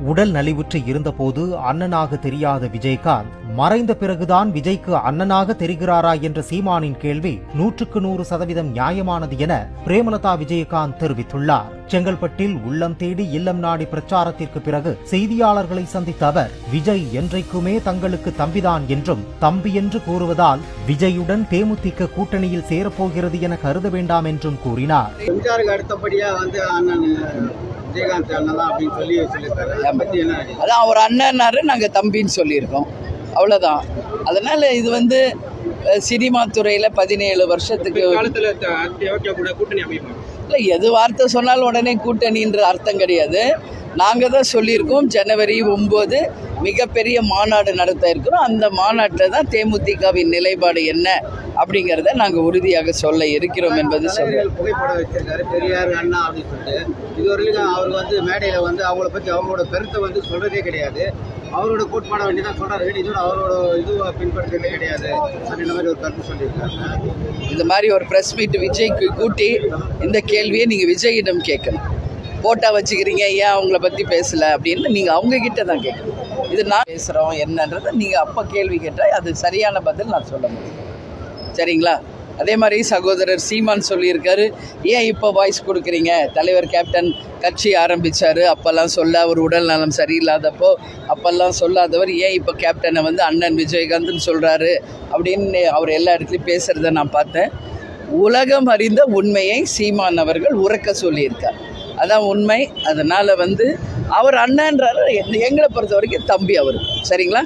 உடல் நலிவுற்று இருந்தபோது அண்ணனாக தெரியாத விஜயகாந்த் மறைந்த பிறகுதான் விஜய்க்கு அண்ணனாக தெரிகிறாரா என்ற சீமானின் கேள்வி 100% நியாயமானது என பிரேமலதா விஜயகாந்த் தெரிவித்துள்ளார். செங்கல்பட்டில் உள்ளம் தேடி இல்லம் நாடி பிரச்சாரத்திற்கு பிறகு செய்தியாளர்களை சந்தித்த அவர், விஜய் என்றைக்குமே தங்களுக்கு தம்பிதான் என்றும், தம்பி என்று கூறுவதால் விஜயுடன் தேமுதிக கூட்டணியில் சேரப்போகிறது என கருத வேண்டாம் என்றும் கூறினார். அடுத்தபடியா அண்ணன் விஜயகாந்த் அண்ணன் அப்படின்னு சொல்லியிருக்காரு. அதான் அவர் அண்ணன்னாரு, நாங்கள் தம்பின்னு சொல்லியிருக்கோம், அவ்வளோதான். அதனால இது சினிமா துறையில் 17 வருஷத்துக்கு இல்லை, எது வார்த்தை சொன்னாலும் உடனே கூட்டணின்ற அர்த்தம் கிடையாது. நாங்கள் தான் சொல்லியிருக்கோம், ஜனவரி 9 மிகப்பெரிய மாநாடு நடத்த இருக்கிறோம். அந்த மாநாட்டில் தான் தேமுதிகவின் நிலைப்பாடு என்ன அப்படிங்கிறத நாங்கள் உறுதியாக சொல்ல இருக்கிறோம் என்பது சொல்லுங்கள். புகைப்படம் வச்சிருக்காரு பெரியார் அண்ணா அப்படின்னு சொல்லிட்டு, இதுவரையிலும் அவர் மேடையில் அவங்கள பற்றி அவங்களோட கருத்தை சொல்றதே கிடையாது. அவரோட கோட்பாட வேண்டி தான் சொல்றாரு, இதோட அவரோட இதுவை பின்பற்றதே கிடையாது அப்படின்ற மாதிரி ஒரு கருத்து சொல்லியிருக்காங்க. இந்த மாதிரி ஒரு ப்ரெஸ் மீட் விஜய்க்கு கூட்டி இந்த கேள்வியை நீங்கள் விஜயிடம் கேட்கணும். போட்டா வச்சுக்கிறீங்க, ஏன் அவங்கள பற்றி பேசலை அப்படின்னு நீங்கள் அவங்கக்கிட்ட தான் கேட்கணும். இது நான் பேசுகிறோம் என்னன்றதை நீங்கள் அப்போ கேள்வி கேட்டால் அது சரியான பதில் நான் சொல்ல முடியும். சரிங்களா? அதே மாதிரி சகோதரர் சீமான் சொல்லியிருக்காரு, ஏன் இப்போ வாய்ஸ் கொடுக்குறீங்க? தலைவர் கேப்டன் கட்சி ஆரம்பித்தார், அப்போல்லாம் சொல்ல அவர் உடல் நலம் சரியில்லாதப்போ அப்போல்லாம் சொல்லாதவர் ஏன் இப்போ கேப்டனை அண்ணன் விஜயகாந்த்னு சொல்கிறாரு அப்படின்னு அவர் எல்லா இடத்துலையும் பேசுகிறத நான் பார்த்தேன். உலகம் அறிந்த உண்மையை சீமான் அவர்கள் உறக்க சொல்லியிருக்கார். அதான் உண்மை. அதனால் அவர் அண்ணன்றாரு, எங்களை பொறுத்த வரைக்கும் தம்பி அவர். சரிங்களா?